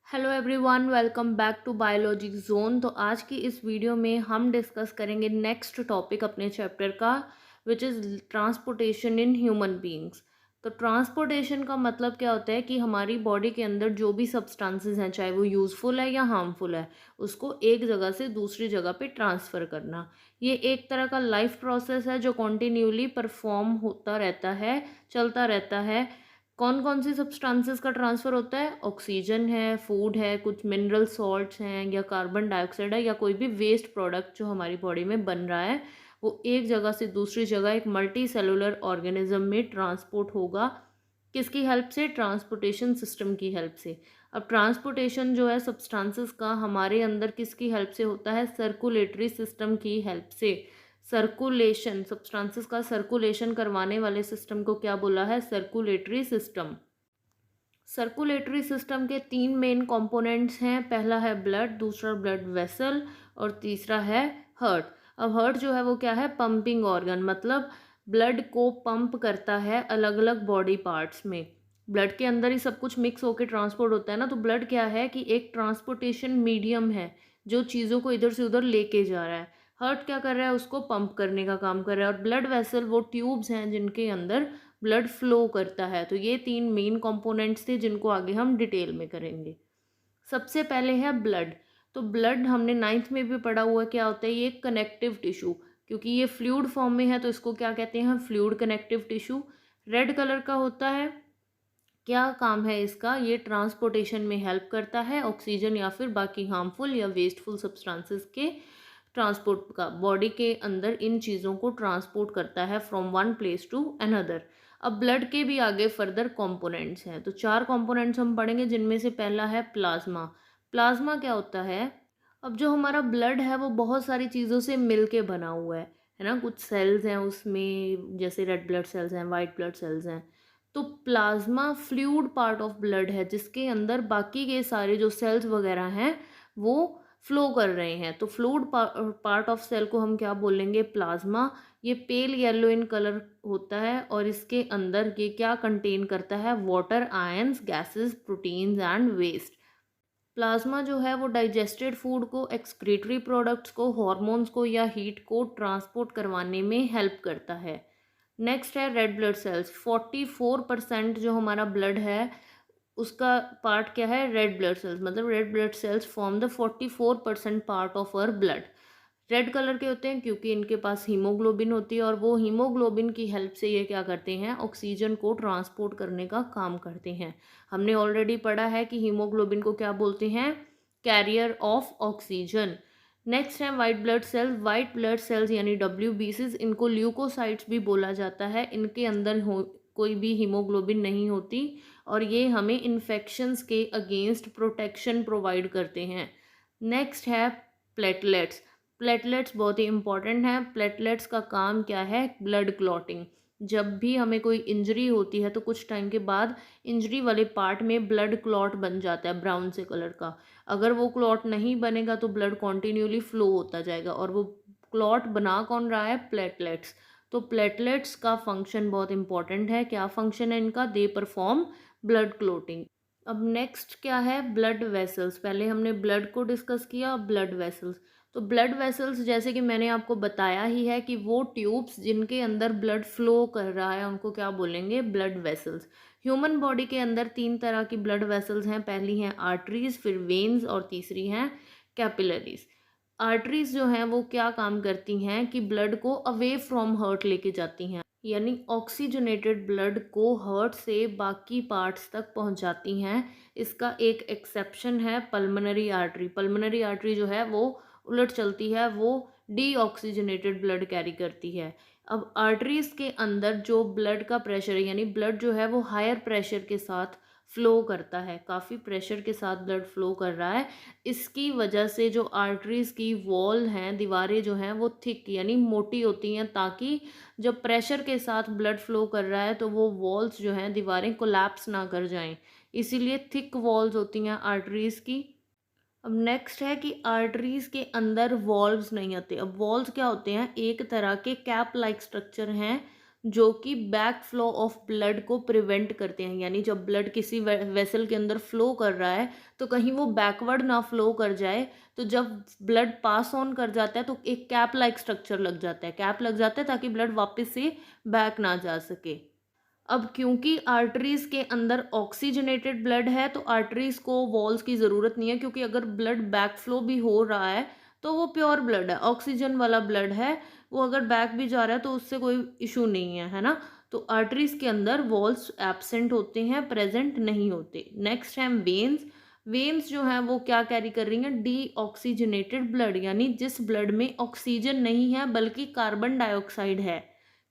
Hello everyone, welcome back to biology zone. तो आज की इस वीडियो में हम डिस्कस करेंगे नेक्स्ट टॉपिक अपने चैप्टर का, which is transportation in human beings. तो ट्रांसपोर्टेशन का मतलब क्या होता है कि हमारी बॉडी के अंदर जो भी सब्सटेंसेस हैं, चाहे वो यूज़फुल है या हार्मफुल है, उसको एक जगह से दूसरी जगह पे ट्रांसफ़र करना। ये एक तरह का लाइफ प्रोसेस है जो कॉन्टीन्यूली परफॉर्म होता रहता है, चलता रहता है। कौन कौन सी सब्सटेंसेस का ट्रांसफ़र होता है? ऑक्सीजन है, फूड है, कुछ मिनरल सॉल्ट्स हैं, या कार्बन डाइऑक्साइड है, या कोई भी वेस्ट प्रोडक्ट जो हमारी बॉडी में बन रहा है, वो एक जगह से दूसरी जगह एक मल्टी सेलुलर ऑर्गेनिज्म में ट्रांसपोर्ट होगा। किसकी हेल्प से? ट्रांसपोर्टेशन सिस्टम की हेल्प से। अब ट्रांसपोर्टेशन जो है सब्सटेंसेस का हमारे अंदर किसकी हेल्प से होता है? सर्कुलेटरी सिस्टम की हेल्प से। सर्कुलेशन, सब्सटेंसेस का सर्कुलेशन करवाने वाले सिस्टम को क्या बोला है? Circulatory system. सर्कुलेटरी सिस्टम के तीन मेन कंपोनेंट्स हैं। पहला है ब्लड, दूसरा ब्लड वेसल, और तीसरा है हार्ट। अब हार्ट जो है वो क्या है? पंपिंग ऑर्गन, मतलब ब्लड को पंप करता है अलग अलग बॉडी पार्ट्स में। ब्लड के अंदर ही सब कुछ मिक्स होकर ट्रांसपोर्ट होता है ना, तो ब्लड क्या है कि एक ट्रांसपोर्टेशन मीडियम है जो चीज़ों को इधर से उधर लेके जा रहा है। हार्ट क्या कर रहा है? उसको पंप करने का काम कर रहा है। और ब्लड वेसल वो ट्यूब्स हैं जिनके अंदर ब्लड फ्लो करता है। तो ये तीन मेन कंपोनेंट्स थे जिनको आगे हम डिटेल में करेंगे। सबसे पहले है ब्लड। तो ब्लड हमने नाइन्थ में भी पढ़ा हुआ, क्या होता है? ये एक कनेक्टिव टिश्यू, क्योंकि ये फ्लूइड फॉर्म में है तो इसको क्या कहते हैं? Fluid connective tissue. Red colour का होता है। क्या काम है इसका? ये ट्रांसपोर्टेशन में हेल्प करता है ऑक्सीजन या फिर बाकी हार्मफुल या वेस्टफुल सब्सटेंसेस के ट्रांसपोर्ट का। बॉडी के अंदर इन चीज़ों को ट्रांसपोर्ट करता है from one place to another. अब ब्लड के भी आगे फर्दर कंपोनेंट्स हैं, तो चार कंपोनेंट्स हम पढ़ेंगे, जिनमें से पहला है प्लाज्मा। प्लाज्मा क्या होता है? अब जो हमारा ब्लड है वो बहुत सारी चीज़ों से मिल के बना हुआ है ना। कुछ सेल्स हैं उसमें, जैसे रेड ब्लड सेल्स हैं, वाइट ब्लड सेल्स हैं। तो plasma fluid part of blood है जिसके अंदर बाकी के सारे जो सेल्स वगैरह हैं वो फ्लो कर रहे हैं। तो फ्लूइड पार्ट ऑफ सेल को हम क्या बोलेंगे? प्लाज्मा। ये पेल येलो इन कलर होता है और इसके अंदर ये क्या कंटेन करता है? Water, ions, gases, proteins and waste. Plasma जो है वो डाइजेस्टेड फूड को, एक्सक्रीटरी प्रोडक्ट्स को, हॉर्मोन्स को या हीट को ट्रांसपोर्ट करवाने में हेल्प करता है। नेक्स्ट है रेड ब्लड सेल्स। 44% जो हमारा ब्लड है उसका पार्ट क्या है? Red blood cells. मतलब red blood cells form the 44% part of our blood. Red colour के होते हैं क्योंकि इनके पास हीमोग्लोबिन होती है, और वो हीमोग्लोबिन की हेल्प से ये क्या करते हैं? ऑक्सीजन को ट्रांसपोर्ट करने का काम करते हैं। हमने ऑलरेडी पढ़ा है कि हीमोग्लोबिन को क्या बोलते हैं? Carrier of oxygen. नेक्स्ट है white blood cells. White blood cells यानी WBCs, इनको ल्यूकोसाइट्स भी बोला जाता है। इनके अंदर कोई भी हीमोग्लोबिन नहीं होती, और ये हमें इन्फेक्शंस के अगेंस्ट प्रोटेक्शन प्रोवाइड करते हैं। नेक्स्ट है प्लेटलेट्स। प्लेटलेट्स बहुत ही इंपॉर्टेंट है। प्लेटलेट्स का काम क्या है? Blood clotting. जब भी हमें कोई इंजरी होती है तो कुछ टाइम के बाद इंजरी वाले पार्ट में ब्लड क्लॉट बन जाता है ब्राउन से कलर का। अगर वो क्लॉट नहीं बनेगा तो ब्लड कॉन्टिन्यूली फ्लो होता जाएगा, और वो क्लॉट बना कौन रहा है? प्लेटलेट्स। तो प्लेटलेट्स का फंक्शन बहुत इंपॉर्टेंट है। क्या फंक्शन है इनका? They perform blood clotting. अब नेक्स्ट क्या है? Blood vessels. पहले हमने ब्लड को डिस्कस किया, अब ब्लड वेसल्स। तो ब्लड वेसल्स, जैसे कि मैंने आपको बताया ही है कि वो ट्यूब्स जिनके अंदर ब्लड फ्लो कर रहा है उनको क्या बोलेंगे? Blood vessels. ह्यूमन बॉडी के अंदर तीन तरह की ब्लड वेसल्स हैं। पहली हैं आर्टरीज, फिर वेन्स, और तीसरी हैं कैपिलरीज। आर्टरीज जो हैं वो क्या काम करती हैं कि ब्लड को अवे फ्रॉम हार्ट लेके जाती हैं, यानी ऑक्सीजनेटेड ब्लड को हार्ट से बाकी पार्ट्स तक पहुंचाती हैं। इसका एक एक्सेप्शन है पल्मोनरी आर्टरी। पल्मोनरी आर्टरी जो है वो उलट चलती है, वो डीऑक्सीजनेटेड ब्लड कैरी करती है। अब आर्टरीज के अंदर जो ब्लड का प्रेशर है, यानी ब्लड जो है वो हायर प्रेशर के साथ फ्लो करता है, काफ़ी प्रेशर के साथ ब्लड फ्लो कर रहा है। इसकी वजह से जो आर्टरीज की वॉल हैं, दीवारें जो हैं वो थिक यानी मोटी होती हैं, ताकि जब प्रेशर के साथ ब्लड फ्लो कर रहा है तो वो वॉल्स जो हैं, दीवारें कोलैप्स ना कर जाएं। इसीलिए थिक वॉल्स होती हैं आर्टरीज की। अब नेक्स्ट है कि आर्टरीज के अंदर वॉल्व्स नहीं आते। अब वॉल्व्स क्या होते हैं? एक तरह के कैप लाइक स्ट्रक्चर हैं जो कि बैक फ्लो ऑफ ब्लड को प्रिवेंट करते हैं। यानी जब ब्लड किसी वेसल के अंदर फ्लो कर रहा है तो कहीं वो बैकवर्ड ना फ्लो कर जाए, तो जब ब्लड पास ऑन कर जाता है तो एक कैप लाइक स्ट्रक्चर लग जाता है, कैप लग जाता है ताकि ब्लड वापस से बैक ना जा सके। अब क्योंकि आर्टरीज के अंदर ऑक्सीजनेटेड ब्लड है तो आर्टरीज को वॉल्स की ज़रूरत नहीं है, क्योंकि अगर ब्लड बैक फ्लो भी हो रहा है तो वो प्योर ब्लड है, ऑक्सीजन वाला ब्लड है, वो अगर बैक भी जा रहा है तो उससे कोई इशू नहीं है ना। तो आर्टरीज के अंदर वॉल्स एब्सेंट होते हैं, प्रेजेंट नहीं होते। नेक्स्ट है वेन्स। वेन्स जो है वो क्या कैरी कर रही हैं, डी ऑक्सीजनेटेड ब्लड, यानी जिस ब्लड में ऑक्सीजन नहीं है बल्कि कार्बन डाइऑक्साइड है।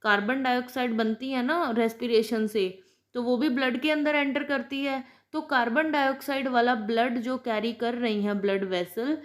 कार्बन डाइऑक्साइड बनती है ना रेस्पिरेशन से, तो वो भी ब्लड के अंदर एंटर करती है। तो कार्बन डाइऑक्साइड वाला ब्लड जो कैरी कर रही हैं ब्लड वेसल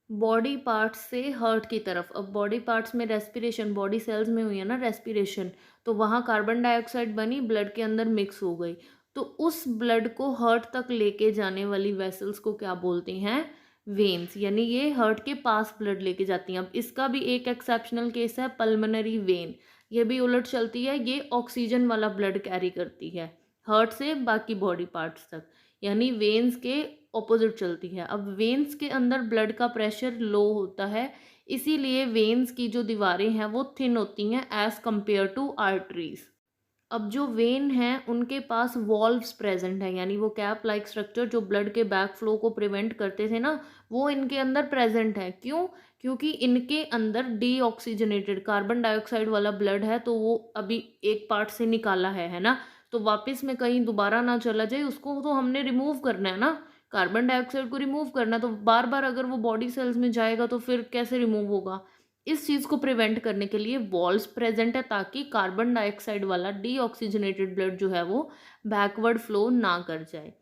बॉडी पार्ट्स से हार्ट की तरफ। अब बॉडी पार्ट्स में रेस्पिरेशन, बॉडी सेल्स में हुई है ना रेस्पिरेशन, तो वहाँ कार्बन डाइऑक्साइड बनी, ब्लड के अंदर मिक्स हो गई, तो उस ब्लड को हार्ट तक लेके जाने वाली वेसल्स को क्या बोलते हैं, वेन्स। यानी ये हार्ट के पास ब्लड लेके जाती हैं। अब इसका भी एक एक्सेप्शनल केस है, पल्मोनरी वेन। ये भी उलट चलती है, ये ऑक्सीजन वाला ब्लड कैरी करती है हार्ट से बाकी बॉडी पार्ट्स तक, यानी वेन्स के ऑपोजिट चलती है। अब वेन्स के अंदर ब्लड का प्रेशर लो होता है, इसीलिए वेन्स की जो दीवारें हैं वो थिन होती हैं एज कंपेयर टू आर्टरीज। अब जो वेन हैं उनके पास वॉल्व्स प्रेजेंट है, यानी वो कैप लाइक स्ट्रक्चर जो ब्लड के बैक फ्लो को प्रिवेंट करते थे ना, वो इनके अंदर प्रेजेंट है। क्यों? क्योंकि इनके अंदर डीऑक्सीजनेटेड कार्बन डाइऑक्साइड वाला ब्लड है, तो वो अभी एक पार्ट से निकाला है ना, तो वापस में कहीं दोबारा ना चला जाए, उसको तो हमने रिमूव करना है ना, कार्बन डाइऑक्साइड को रिमूव करना है। तो बार बार अगर वो बॉडी सेल्स में जाएगा तो फिर कैसे रिमूव होगा? इस चीज़ को प्रिवेंट करने के लिए वॉल्स प्रेजेंट है, ताकि कार्बन डाइऑक्साइड वाला डीऑक्सीजनेटेड ब्लड जो है वो बैकवर्ड फ्लो ना कर जाए।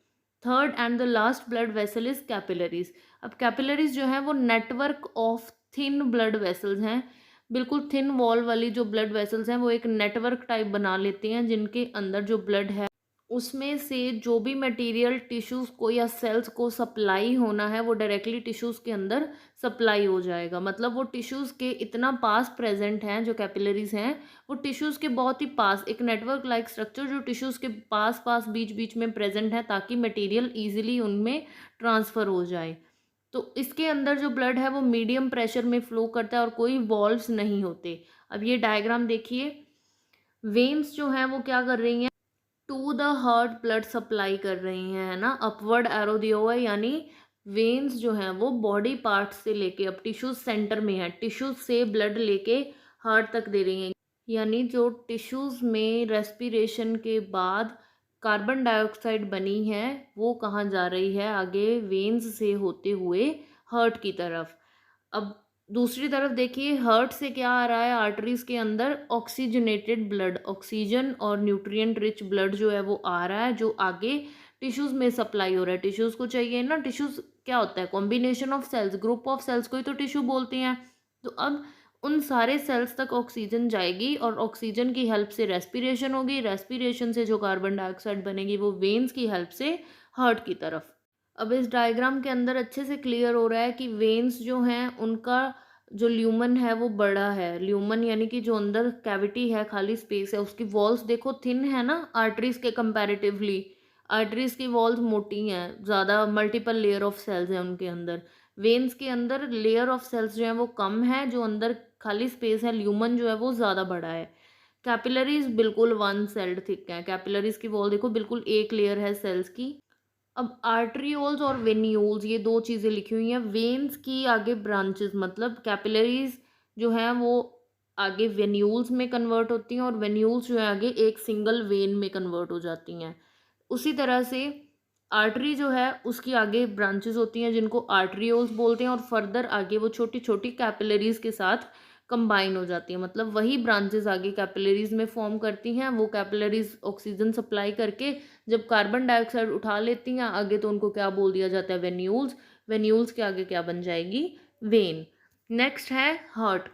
Third and the last blood vessel is capillaries. अब कैपिलरीज जो है वो network of thin blood vessels हैं, बिल्कुल थिन वॉल वाली जो ब्लड वेसल्स हैं वो एक नेटवर्क टाइप बना लेते हैं, जिनके अंदर जो ब्लड है उसमें से जो भी मटेरियल टिश्यूज़ को या सेल्स को सप्लाई होना है वो डायरेक्टली टिश्यूज़ के अंदर सप्लाई हो जाएगा। मतलब वो टिश्यूज़ के इतना पास प्रेजेंट हैं, जो कैपिलरीज हैं वो टिश्यूज़ के बहुत ही पास, एक नेटवर्क लाइक स्ट्रक्चर जो टिश्यूज़ के पास पास बीच बीच में प्रेजेंट है, ताकि मटेरियल ईजिली उनमें ट्रांसफ़र हो जाए। तो इसके अंदर जो ब्लड है वो मीडियम प्रेशर में फ्लो करता है और कोई वॉल्व्स नहीं होते। अब ये डायग्राम देखिए, वेन्स जो हैं वो क्या कर रही हैं, to the heart blood supply कर रही हैं, है ना, अपवर्ड एरो दिया हुआ है, यानी वेन्स जो हैं वो बॉडी पार्ट से लेके, अब टिश्यूज सेंटर में है, टिश्यूज से ब्लड लेके हार्ट तक दे रही हैं। यानी जो टिश्यूज में रेस्पिरेशन के बाद कार्बन डाइऑक्साइड बनी है वो कहाँ जा रही है, आगे वेन्स से होते हुए हार्ट की तरफ। अब दूसरी तरफ देखिए, हार्ट से क्या आ रहा है, आर्टरीज के अंदर ऑक्सीजनेटेड ब्लड, ऑक्सीजन और न्यूट्रिएंट रिच ब्लड जो है वो आ रहा है, जो आगे टिश्यूज में सप्लाई हो रहा है। टिश्यूज को चाहिए ना, टिश्यूज क्या होता है, combination of cells, group of cells को ही तो टिश्यू बोलते हैं। तो अब उन सारे सेल्स तक ऑक्सीजन जाएगी और ऑक्सीजन की हेल्प से रेस्पिरेशन होगी, रेस्पिरेशन से जो कार्बन डाइऑक्साइड बनेगी वो वेन्स की हेल्प से हार्ट की तरफ। अब इस डायग्राम के अंदर अच्छे से क्लियर हो रहा है कि वेन्स जो हैं उनका जो ल्यूमन है वो बड़ा है। ल्यूमन यानी कि जो अंदर कैविटी है, खाली स्पेस है, उसकी वॉल्स देखो थिन है ना आर्टरीज के कंपैरेटिवली। आर्टरीज की वॉल्स मोटी हैं, ज़्यादा मल्टीपल लेयर ऑफ सेल्स हैं उनके अंदर। वेन्स के अंदर लेयर ऑफ सेल्स जो है वो कम है, जो अंदर खाली स्पेस है ल्यूमन जो है वो ज़्यादा बड़ा है। कैपिलरीज बिल्कुल वन सेल्ड थिक है, कैपिलरीज की वॉल देखो बिल्कुल एक लेयर है सेल्स की। अब आर्टरियोल्स और वेन्यूल्स ये दो चीज़ें लिखी हुई हैं। वेन्स की आगे ब्रांचेस, मतलब कैपिलरीज जो हैं वो आगे वेन्यूल्स में कन्वर्ट होती हैं और वेन्यूल्स जो है आगे एक सिंगल वेन में कन्वर्ट हो जाती हैं। उसी तरह से आर्टरी जो है उसकी आगे ब्रांचेस होती हैं जिनको आर्टरियोल्स बोलते हैं, और फर्दर आगे वो छोटी छोटी कैपिलरीज के साथ कंबाइन हो जाती है। मतलब वही ब्रांचेस आगे कैपिलरीज में फॉर्म करती हैं। वो कैपिलरीज ऑक्सीजन सप्लाई करके जब कार्बन डाइऑक्साइड उठा लेती हैं आगे, तो उनको क्या बोल दिया जाता है, वेन्यूल्स। वेन्यूल्स के आगे क्या बन जाएगी, वेन। नेक्स्ट है हार्ट।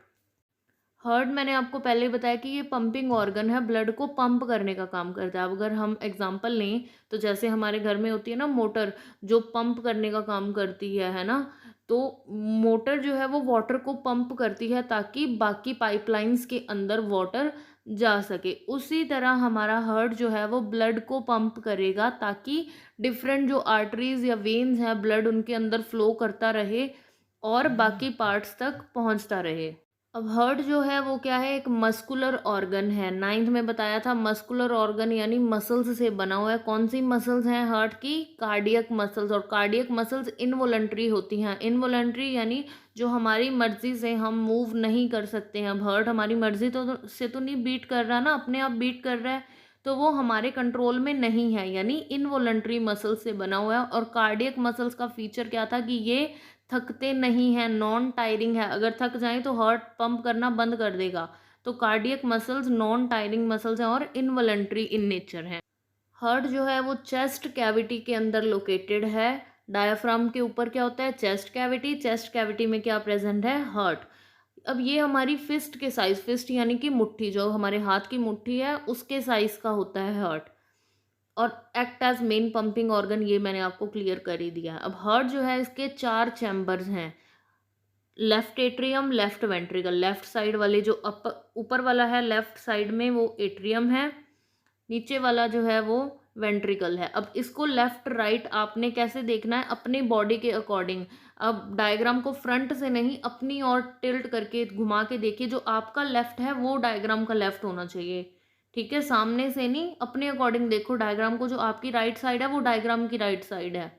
हार्ट मैंने आपको पहले ही बताया कि ये पंपिंग ऑर्गन है, ब्लड को पंप करने का काम करता है। अब अगर हम एग्जांपल लें तो जैसे हमारे घर में होती है ना मोटर, जो पंप करने का काम करती है ना, तो मोटर जो है वो वाटर को पंप करती है ताकि बाकी पाइपलाइंस के अंदर वाटर जा सके। उसी तरह हमारा हार्ट जो है वो ब्लड को पंप करेगा ताकि डिफरेंट जो आर्टरीज या वेन्स हैं ब्लड उनके अंदर फ्लो करता रहे और बाकी पार्ट्स तक पहुंचता रहे। अब हार्ट जो है वो क्या है, एक मस्कुलर ऑर्गन है। नाइन्थ में बताया था मस्कुलर ऑर्गन यानी मसल्स से बना हुआ है। कौन सी मसल्स हैं हार्ट की? Cardiac muscles. और कार्डियक मसल्स इनवॉलंटरी होती हैं। इनवॉलंटरी यानी जो हमारी मर्जी से हम मूव नहीं कर सकते हैं। अब हार्ट हमारी मर्जी से तो नहीं बीट कर रहा ना, अपने आप बीट कर रहा है, तो वो हमारे कंट्रोल में नहीं है, यानी इनवॉलंटरी मसल्स से बना हुआ है। और कार्डियक मसल्स का फीचर क्या था कि ये थकते नहीं हैं, नॉन टायरिंग है। अगर थक जाएं तो हार्ट पंप करना बंद कर देगा। तो cardiac muscles non tiring muscles हैं और इनवॉलंटरी इन नेचर हैं। हार्ट जो है वो चेस्ट कैविटी के अंदर लोकेटेड है। डायफ्राम के ऊपर क्या होता है? Chest cavity. चेस्ट कैविटी में क्या प्रेजेंट है? हार्ट। अब ये हमारी फिस्ट के साइज, फिस्ट यानी कि मुट्ठी, जो हमारे हाथ की मुट्ठी है उसके साइज का होता है हार्ट। और act as main pumping organ, ये मैंने आपको क्लियर कर ही दिया है। अब हार्ट जो है इसके 4 चैम्बर्स हैं। Left atrium, left ventricle. Left side वाले जो ऊपर वाला है लेफ्ट साइड में वो एट्रियम है, नीचे वाला जो है वो वेंट्रिकल है। अब इसको लेफ्ट राइट आपने कैसे देखना है? अपने बॉडी के अकॉर्डिंग। अब डायग्राम को फ्रंट से नहीं, अपनी और टिल्ट करके घुमा के देखिए, जो आपका लेफ्ट है वो डायग्राम का लेफ्ट होना चाहिए। ठीक है, सामने से नहीं, अपने अकॉर्डिंग देखो डायग्राम को। जो आपकी राइट साइड है वो डायग्राम की राइट साइड है।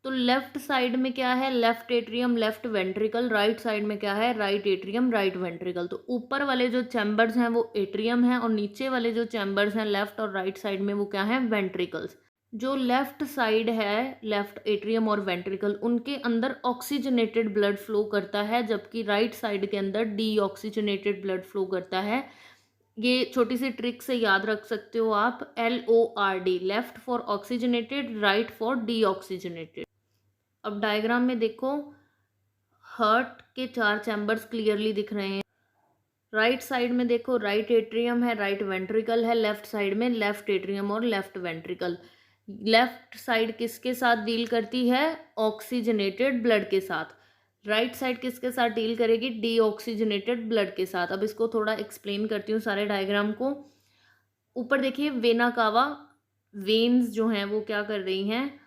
तो लेफ्ट साइड में क्या है? Left atrium, left ventricle. Right side में क्या है? Right atrium, right ventricle. तो ऊपर वाले जो चैम्बर्स हैं वो एट्रियम हैं और नीचे वाले जो चैम्बर्स हैं लेफ्ट और राइट साइड में वो क्या है? वेंट्रिकल्स। जो लेफ्ट साइड है, लेफ्ट एट्रियम और वेंट्रिकल, उनके अंदर ऑक्सीजनेटेड ब्लड फ्लो करता है, जबकि राइट साइड के अंदर डीऑक्सीजनेटेड ब्लड फ्लो करता है। ये छोटी सी ट्रिक से याद रख सकते हो आप, LORD, left for oxygenated, right for deoxygenated. अब डायग्राम में देखो, हार्ट के 4 चैम्बर्स क्लियरली दिख रहे हैं। राइट साइड में देखो, राइट एट्रियम है, राइट वेंट्रिकल है। लेफ्ट साइड में लेफ्ट एट्रियम और लेफ्ट वेंट्रिकल। लेफ्ट साइड किसके साथ डील करती है? ऑक्सीजनेटेड ब्लड के साथ। राइट साइड किसके साथ डील करेगी? डीऑक्सीजनेटेड ब्लड के साथ। अब इसको थोड़ा एक्सप्लेन करती हूँ सारे डायग्राम को। ऊपर देखिए वेना कावा, वेन्स जो हैं वो क्या कर रही हैं?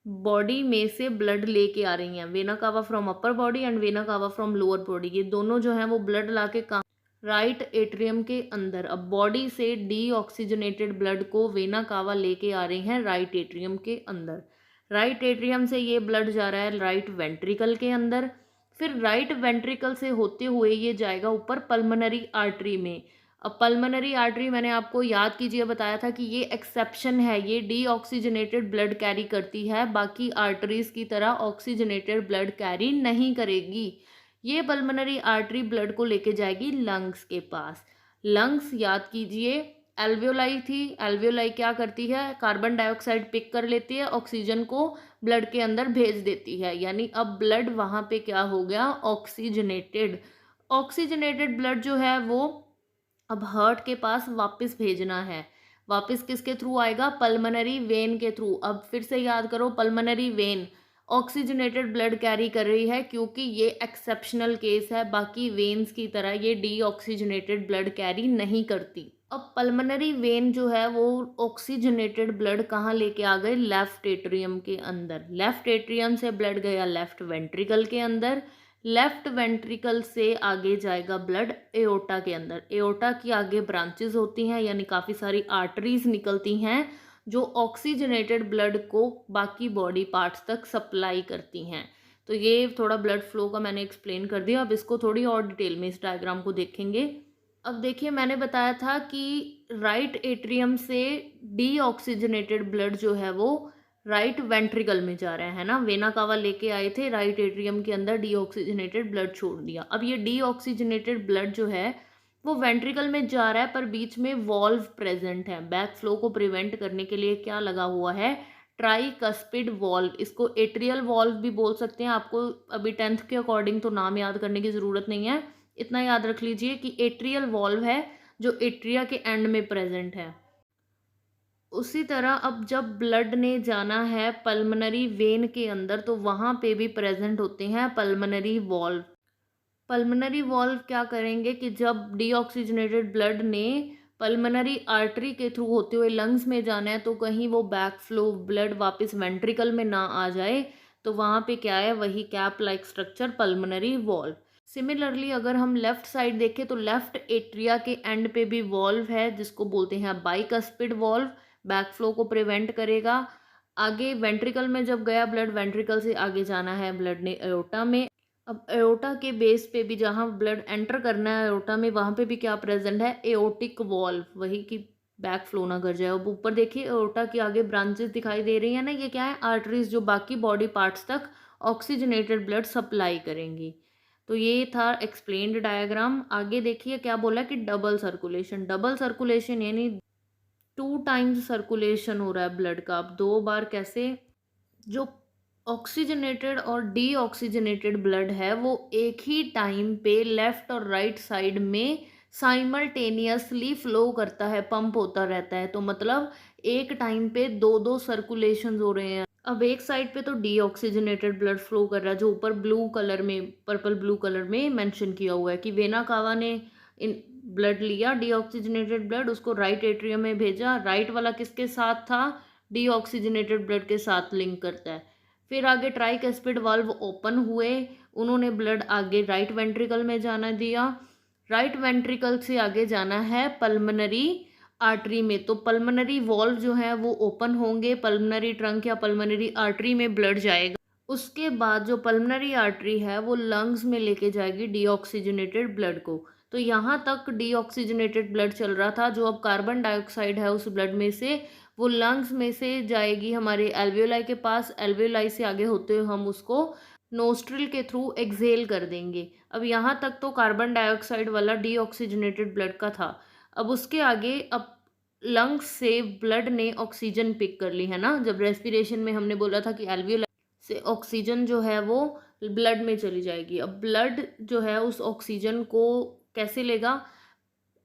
बॉडी में से ब्लड लेके आ रही हैं। Vena cava from upper body and vena cava from lower body, ये दोनों जो हैं वो ब्लड लाके राइट एट्रियम के अंदर। अब बॉडी से डीऑक्सीजनेटेड ब्लड को वेना कावा लेके आ रही हैं राइट एट्रियम के अंदर। राइट एट्रियम से ये ब्लड जा रहा है राइट वेंट्रिकल के अंदर। फिर राइट वेंट्रिकल से होते हुए ये जाएगा ऊपर पल्मोनरी आर्टरी में। अब पल्मोनरी आर्टरी मैंने आपको याद कीजिए बताया था कि ये एक्सेप्शन है, ये डीऑक्सीजनेटेड ब्लड कैरी करती है, बाकी आर्टरीज की तरह ऑक्सीजनेटेड ब्लड कैरी नहीं करेगी। ये पल्मोनरी आर्टरी ब्लड को लेके जाएगी लंग्स के पास। लंग्स याद कीजिए एल्वियोलाई थी। एल्वियोलाई क्या करती है? कार्बन डाइऑक्साइड पिक कर लेती है, ऑक्सीजन को ब्लड के अंदर भेज देती है, यानी अब ब्लड वहाँ पे क्या हो गया? ऑक्सीजनेटेड। ऑक्सीजनेटेड ब्लड जो है वो अब हार्ट के पास वापस भेजना है। वापस किसके थ्रू आएगा? पल्मोनरी वेन के थ्रू। अब फिर से याद करो, pulmonary vein oxygenated blood carry कर रही है क्योंकि ये एक्सेप्शनल केस है, बाकी वेन्स की तरह ये डीऑक्सीजनेटेड ब्लड कैरी नहीं करती। अब पल्मोनरी वेन जो है वो ऑक्सीजनेटेड ब्लड कहाँ लेके आ गए? लेफ्ट एट्रियम के अंदर। लेफ्ट एट्रियम से ब्लड गया लेफ्ट वेंट्रिकल के अंदर। लेफ्ट वेंट्रिकल से आगे जाएगा ब्लड एओर्टा के अंदर। एओर्टा की आगे ब्रांचेस होती हैं, यानी काफ़ी सारी आर्टरीज निकलती हैं जो ऑक्सीजनेटेड ब्लड को बाकी बॉडी पार्ट्स तक सप्लाई करती हैं। तो ये थोड़ा ब्लड फ्लो का मैंने एक्सप्लेन कर दिया। अब इसको थोड़ी और डिटेल में इस डायग्राम को देखेंगे। अब देखिए, मैंने बताया था कि राइट एट्रियम से डीऑक्सीजनेटेड ब्लड जो है वो राइट वेंट्रिकल में जा रहा है ना। वेना कावा लेके आए थे, राइट एट्रियम के अंदर डीऑक्सीजनेटेड ब्लड छोड़ दिया। अब ये डीऑक्सीजनेटेड ब्लड जो है वो वेंट्रिकल में जा रहा है, पर बीच में वॉल्व प्रेजेंट है। बैक फ्लो को प्रिवेंट करने के लिए क्या लगा हुआ है? Tricuspid valve. इसको एट्रियल वॉल्व भी बोल सकते हैं। आपको अभी 10th के अकॉर्डिंग तो नाम याद करने की ज़रूरत नहीं है, इतना याद रख लीजिए कि एट्रियल वॉल्व है जो एट्रिया के एंड में प्रेजेंट है। उसी तरह अब जब ब्लड ने जाना है पल्मोनरी वेन के अंदर तो वहाँ पे भी प्रेजेंट होते हैं पल्मोनरी वॉल्व। पल्मोनरी वॉल्व क्या करेंगे कि जब डीऑक्सीजनेटेड ब्लड ने पल्मोनरी आर्टरी के थ्रू होते हुए लंग्स में जाना है, तो कहीं वो बैक फ्लो ब्लड वापस वेंट्रिकल में ना आ जाए, तो वहाँ पे क्या है, वही cap like structure pulmonary valve. Similarly अगर हम लेफ्ट साइड देखें तो लेफ्ट एट्रिया के एंड पे भी वॉल्व है जिसको बोलते हैं बाइकस्पिड वॉल्व, बैक फ्लो को प्रिवेंट करेगा। आगे वेंट्रिकल में जब गया ब्लड, वेंट्रिकल से आगे जाना है ब्लड ने एओर्टा में। अब एओर्टा के बेस पे भी जहाँ ब्लड एंटर करना है एओर्टा में, वहाँ पे भी क्या प्रेजेंट है, एओर्टिक वॉल्व, वही कि बैक फ्लो ना कर जाए। अब ऊपर देखिए एओर्टा के आगे ब्रांचेस दिखाई दे रही है ना, ये क्या है, आर्टरीज जो बाकी बॉडी पार्ट्स तक ऑक्सीजनेटेड ब्लड सप्लाई करेंगी। तो ये था एक्सप्लेन्ड डायग्राम। आगे देखिए क्या बोला कि डबल सर्कुलेशन, डबल सर्कुलेशन यानी 2 टाइम्स सर्कुलेशन हो रहा है ब्लड का। अब 2 बार कैसे, जो ऑक्सीजनेटेड और डीऑक्सीजनेटेड ब्लड है वो एक ही टाइम पे लेफ्ट और राइट साइड में साइमल्टेनियसली फ्लो करता है, पंप होता रहता है। तो मतलब एक टाइम पे दो दो सर्कुलेशन हो रहे हैं। अब एक साइड पे तो डीऑक्सीजनेटेड ब्लड फ्लो कर रहा है, जो ऊपर ब्लू कलर में, पर्पल ब्लू कलर में मेंशन किया हुआ है कि वेना कावा ने इन ब्लड लिया डीऑक्सीजनेटेड ब्लड, उसको राइट एट्रियम में भेजा। राइट वाला किसके साथ था, डीऑक्सीजनेटेड ब्लड के साथ लिंक करता है। फिर आगे ट्राइकस्पिड वाल्व ओपन हुए, उन्होंने ब्लड आगे राइट वेंट्रिकल में जाना दिया। राइट वेंट्रिकल से आगे जाना है पल्मोनरी आर्टरी में, तो पल्मोनरी वॉल्व जो है वो ओपन होंगे, पल्मोनरी ट्रंक या पल्मोनरी आर्टरी में ब्लड जाएगा। उसके बाद जो पल्मोनरी आर्टरी है वो लंग्स में लेके जाएगी डीऑक्सीजनेटेड ब्लड को। तो यहाँ तक डीऑक्सीजनेटेड ब्लड चल रहा था, जो अब कार्बन डाइऑक्साइड है उस ब्लड में से वो लंग्स में से जाएगी हमारे एल्वियोलाई के पास। एल्वियोलाई से आगे होते हुए हम उसको नोस्ट्रिल के थ्रू एक्सहेल कर देंगे। अब यहाँ तक तो कार्बन डाइऑक्साइड वाला डीऑक्सीजनेटेड ब्लड का था। अब उसके आगे, अब लंग्स से ब्लड ने ऑक्सीजन पिक कर ली है ना, जब रेस्पिरेशन में हमने बोला था कि एल्वियोलाई से ऑक्सीजन जो है वो ब्लड में चली जाएगी। अब ब्लड जो है उस ऑक्सीजन को कैसे लेगा,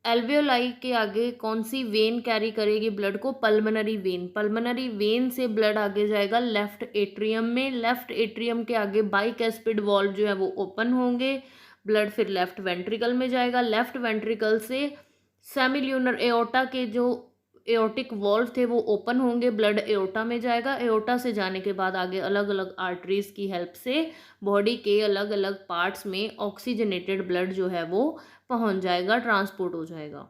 एल्वियोलाई के आगे कौन सी वेन कैरी करेगी ब्लड को, पल्मोनरी वेन। पल्मोनरी वेन से ब्लड आगे जाएगा लेफ्ट एट्रियम में। लेफ्ट एट्रियम के आगे बाइकस्पिड वॉल्व जो है वो ओपन होंगे, ब्लड फिर लेफ्ट वेंट्रिकल में जाएगा। लेफ्ट वेंट्रिकल से सेमिल्यूनर एओर्टा के जो एओर्टिक वॉल्व थे वो ओपन होंगे, ब्लड एओर्टा में जाएगा। एओर्टा से जाने के बाद आगे अलग अलग आर्टरीज की हेल्प से बॉडी के अलग अलग पार्ट्स में ऑक्सीजनेटेड ब्लड जो है वो पहुंच जाएगा, ट्रांसपोर्ट हो जाएगा।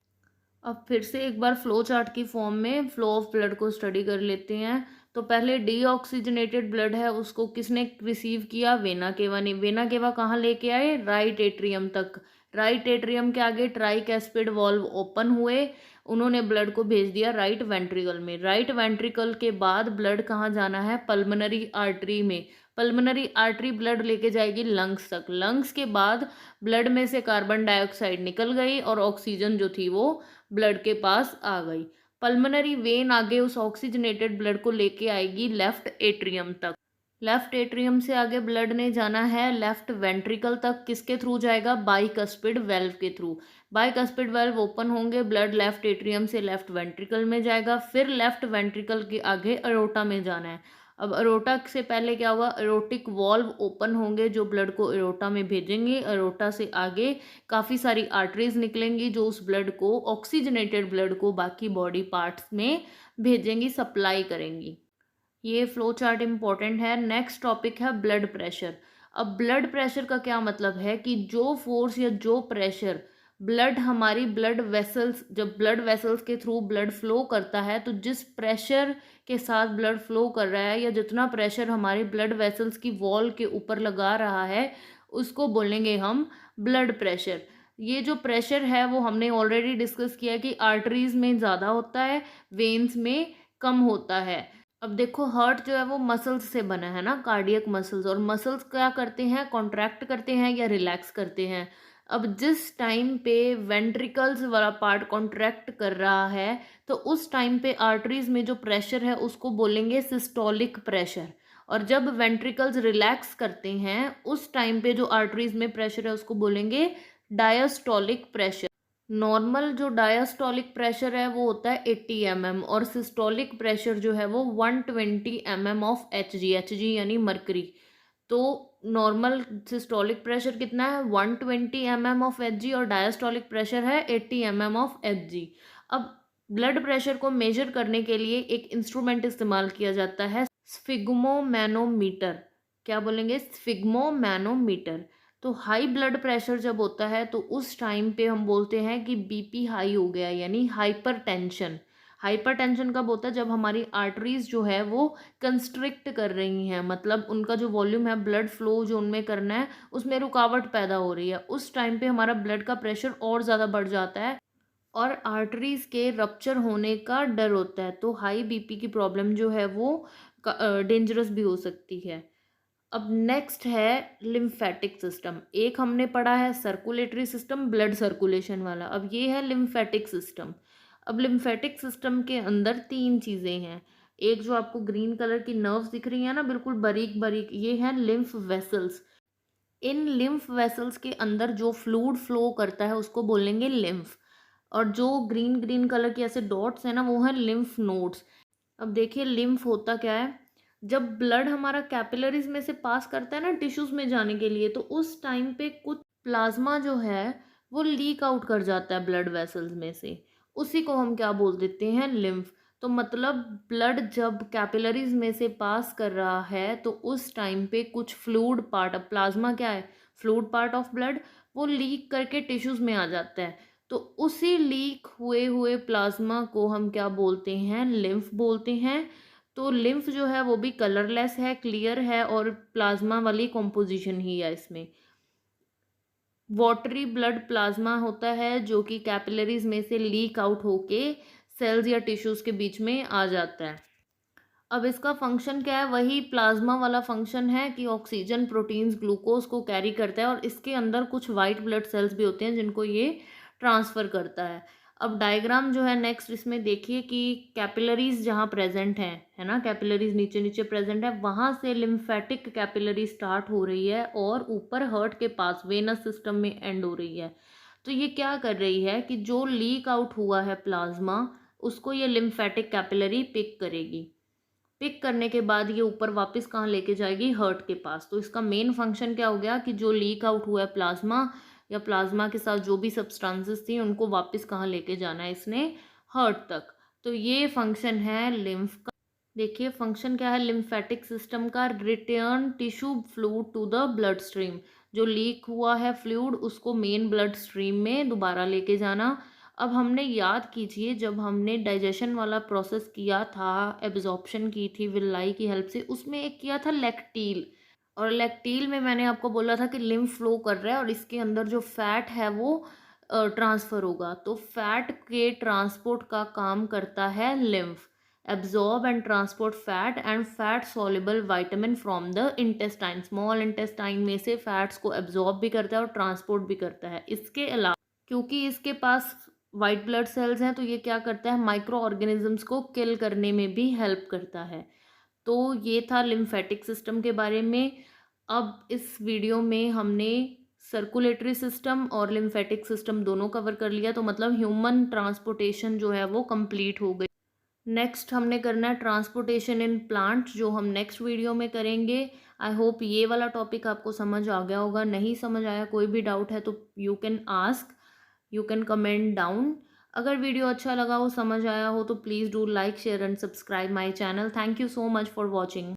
अब फिर से एक बार फ्लो चार्ट की फॉर्म में फ्लो ऑफ ब्लड को स्टडी कर लेते हैं। तो पहले डीऑक्सीजनेटेड ब्लड है उसको किसने रिसीव किया, वेना केवा ने। वेना केवा कहाँ लेके आए, राइट एट्रियम तक। राइट एट्रियम के आगे ट्राइकैस्पिड वॉल्व ओपन हुए, उन्होंने ब्लड को भेज दिया राइट वेंट्रिकल में। राइट वेंट्रिकल के बाद ब्लड कहाँ जाना है, पल्मोनरी आर्टरी में। पल्मोनरी आर्टरी ब्लड लेके जाएगी लंग्स तक। लंग्स के बाद ब्लड में से कार्बन डाइऑक्साइड निकल गई और ऑक्सीजन जो थी वो ब्लड के पास आ गई। पल्मोनरी वेन आगे उस ऑक्सीजनेटेड ब्लड को लेके आएगी लेफ्ट एट्रियम तक। लेफ्ट एट्रियम से आगे ब्लड ने जाना है लेफ्ट वेंट्रिकल तक, किसके थ्रू जाएगा, बाइकस्पिड वेल्व के थ्रू। बाइकस्पिड वेल्व ओपन होंगे, ब्लड लेफ्ट एट्रियम से लेफ्ट वेंट्रिकल में जाएगा। फिर लेफ्ट वेंट्रिकल के आगे अरोटा में जाना है। अब अरोटा से पहले क्या हुआ, एरोटिक वॉल्व ओपन होंगे जो ब्लड को एरोटा में भेजेंगे। एरोटा से आगे काफ़ी सारी आर्टरीज निकलेंगी जो उस ब्लड को, ऑक्सीजनेटेड ब्लड को बाकी बॉडी पार्ट्स में भेजेंगी, सप्लाई करेंगी। ये फ्लो चार्ट इम्पॉर्टेंट है। नेक्स्ट टॉपिक है ब्लड प्रेशर। अब ब्लड प्रेशर का क्या मतलब है कि जो फोर्स या जो प्रेशर ब्लड हमारी ब्लड वेसल्स, जब ब्लड वेसल्स के थ्रू ब्लड फ्लो करता है, तो जिस प्रेशर के साथ ब्लड फ्लो कर रहा है या जितना प्रेशर हमारी ब्लड वेसल्स की वॉल के ऊपर लगा रहा है, उसको बोलेंगे हम ब्लड प्रेशर। ये जो प्रेशर है वो हमने ऑलरेडी डिस्कस किया कि आर्टरीज में ज़्यादा होता है, वेन्स में कम होता है। अब देखो हार्ट जो है वो मसल्स से बना है ना, कार्डियक मसल्स, और मसल्स क्या करते हैं, कॉन्ट्रैक्ट करते हैं या रिलैक्स करते हैं। अब जिस टाइम पे वेंट्रिकल्स वाला पार्ट कॉन्ट्रैक्ट कर रहा है, तो उस टाइम पे आर्टरीज में जो प्रेशर है उसको बोलेंगे सिस्टोलिक प्रेशर। और जब वेंट्रिकल्स रिलैक्स करते हैं उस टाइम पे जो आर्टरीज में प्रेशर है उसको बोलेंगे डायस्टोलिक प्रेशर। नॉर्मल जो डायस्टोलिक प्रेशर है वो होता है 80 mm और सिस्टोलिक प्रेशर जो है वो 120 mm ऑफ Hg, Hg यानी मरकरी। तो नॉर्मल सिस्टोलिक प्रेशर कितना है 120 mm ऑफ Hg और डायस्टोलिक प्रेशर है 80 mm ऑफ Hg। अब ब्लड प्रेशर को मेजर करने के लिए एक इंस्ट्रूमेंट इस्तेमाल किया जाता है स्फिग्मोमैनोमीटर। क्या बोलेंगे? स्फिग्मोमैनोमीटर। तो हाई ब्लड प्रेशर जब होता है तो उस टाइम पे हम बोलते हैं कि बीपी हाई हो गया, यानी हाइपरटेंशन। हाइपरटेंशन कब होता है? जब हमारी आर्टरीज जो है वो कंस्ट्रिक्ट कर रही हैं, मतलब उनका जो वॉल्यूम है, ब्लड फ्लो जो उनमें करना है उसमें रुकावट पैदा हो रही है। उस टाइम पे हमारा ब्लड का प्रेशर और ज़्यादा बढ़ जाता है और आर्टरीज के रप्चर होने का डर होता है। तो हाई बीपी की प्रॉब्लम जो है वो डेंजरस भी हो सकती है। अब नेक्स्ट है लिम्फेटिक सिस्टम। एक हमने पढ़ा है सर्कुलेटरी सिस्टम, ब्लड सर्कुलेशन वाला। अब ये है लिम्फेटिक सिस्टम। अब लिम्फेटिक सिस्टम के अंदर तीन चीज़ें हैं। एक जो आपको ग्रीन कलर की नर्व्स दिख रही है ना, बिल्कुल बारीक बारीक, ये हैं लिम्फ वेसल्स। इन लिम्फ वेसल्स के अंदर जो फ्लूइड फ्लो करता है उसको बोलेंगे लिम्फ। और जो ग्रीन ग्रीन कलर के ऐसे डॉट्स हैं ना, वो हैं लिम्फ नोड्स। अब देखिए लिम्फ होता क्या है, जब ब्लड हमारा कैपिलरीज में से पास करता है ना टिश्यूज में जाने के लिए, तो उस टाइम पे कुछ प्लाज्मा जो है वो लीक आउट कर जाता है ब्लड वेसल्स में से। उसी को हम क्या बोल देते हैं? लिम्फ। तो मतलब ब्लड जब कैपिलरीज में से पास कर रहा है तो उस टाइम पे कुछ फ्लूइड पार्ट, अब प्लाज्मा क्या है? फ्लूइड पार्ट ऑफ ब्लड, वो लीक करके टिश्यूज में आ जाता है। तो उसी लीक हुए हुए प्लाज्मा को हम क्या बोलते हैं? लिम्फ बोलते हैं। तो लिम्फ जो है वो भी कलरलेस है, क्लियर है और प्लाज्मा वाली कॉम्पोजिशन ही है इसमें। वाटरी ब्लड प्लाज्मा होता है जो कि कैपिलरीज में से लीक आउट होके सेल्स या टिश्यूज के बीच में आ जाता है। अब इसका फंक्शन क्या है? वही प्लाज्मा वाला फंक्शन है कि ऑक्सीजन, प्रोटीन्स, ग्लूकोज को कैरी करता है और इसके अंदर कुछ वाइट ब्लड सेल्स भी होते हैं जिनको ये ट्रांसफ़र करता है। अब डायग्राम जो है नेक्स्ट इसमें देखिए कि कैपिलरीज जहाँ प्रेजेंट हैं, है ना, कैपिलरीज नीचे नीचे प्रेजेंट है, वहाँ से लिम्फेटिक कैपिलरी स्टार्ट हो रही है और ऊपर हार्ट के पास वेनस सिस्टम में एंड हो रही है। तो ये क्या कर रही है कि जो लीक आउट हुआ है प्लाज्मा, उसको ये लिम्फेटिक कैपिलरी पिक करेगी। पिक करने के बाद ये ऊपर वापस कहाँ लेके जाएगी? हार्ट के पास। तो इसका मेन फंक्शन क्या हो गया कि जो लीक आउट हुआ है प्लाज्मा या प्लाज्मा के साथ जो भी सब्सटेंसेस थी उनको वापस कहाँ लेके जाना है इसने? हार्ट तक। तो ये फंक्शन है लिम्फ का। देखिए फंक्शन क्या है लिम्फेटिक सिस्टम का? Return tissue fluid to the blood stream. जो लीक हुआ है फ्लूइड उसको मेन ब्लड स्ट्रीम में दोबारा लेके जाना। अब हमने याद कीजिए जब हमने डाइजेशन वाला प्रोसेस किया था, एब्जॉर्प्शन की थी विल्लाई की हेल्प से, उसमें एक किया था लैक्टील। और लैक्टील में मैंने आपको बोला था कि लिम्फ फ्लो कर रहा है और इसके अंदर जो फैट है वो ट्रांसफ़र होगा। तो फैट के ट्रांसपोर्ट का काम करता है lymph. Absorb and transport fat and fat soluble vitamin from the intestine. Small intestine में से फैट्स को एब्जॉर्ब भी करता है और ट्रांसपोर्ट भी करता है। इसके अलावा क्योंकि इसके पास वाइट ब्लड सेल्स हैं तो ये क्या करता है? माइक्रो ऑर्गेनिजम्स को किल करने में भी हेल्प करता है। तो ये था लिम्फेटिक सिस्टम के बारे में। अब इस वीडियो में हमने सर्कुलेटरी सिस्टम और लिम्फेटिक सिस्टम दोनों कवर कर लिया, तो मतलब ह्यूमन ट्रांसपोर्टेशन जो है वो कंप्लीट हो गई। नेक्स्ट हमने करना है ट्रांसपोर्टेशन इन प्लांट, जो हम नेक्स्ट वीडियो में करेंगे। आई होप ये वाला टॉपिक आपको समझ आ गया होगा। नहीं समझ आया, कोई भी डाउट है तो you can ask, you can comment down. अगर वीडियो अच्छा लगा हो, समझ आया हो, तो please do like, share and subscribe my channel. Thank you so much for watching.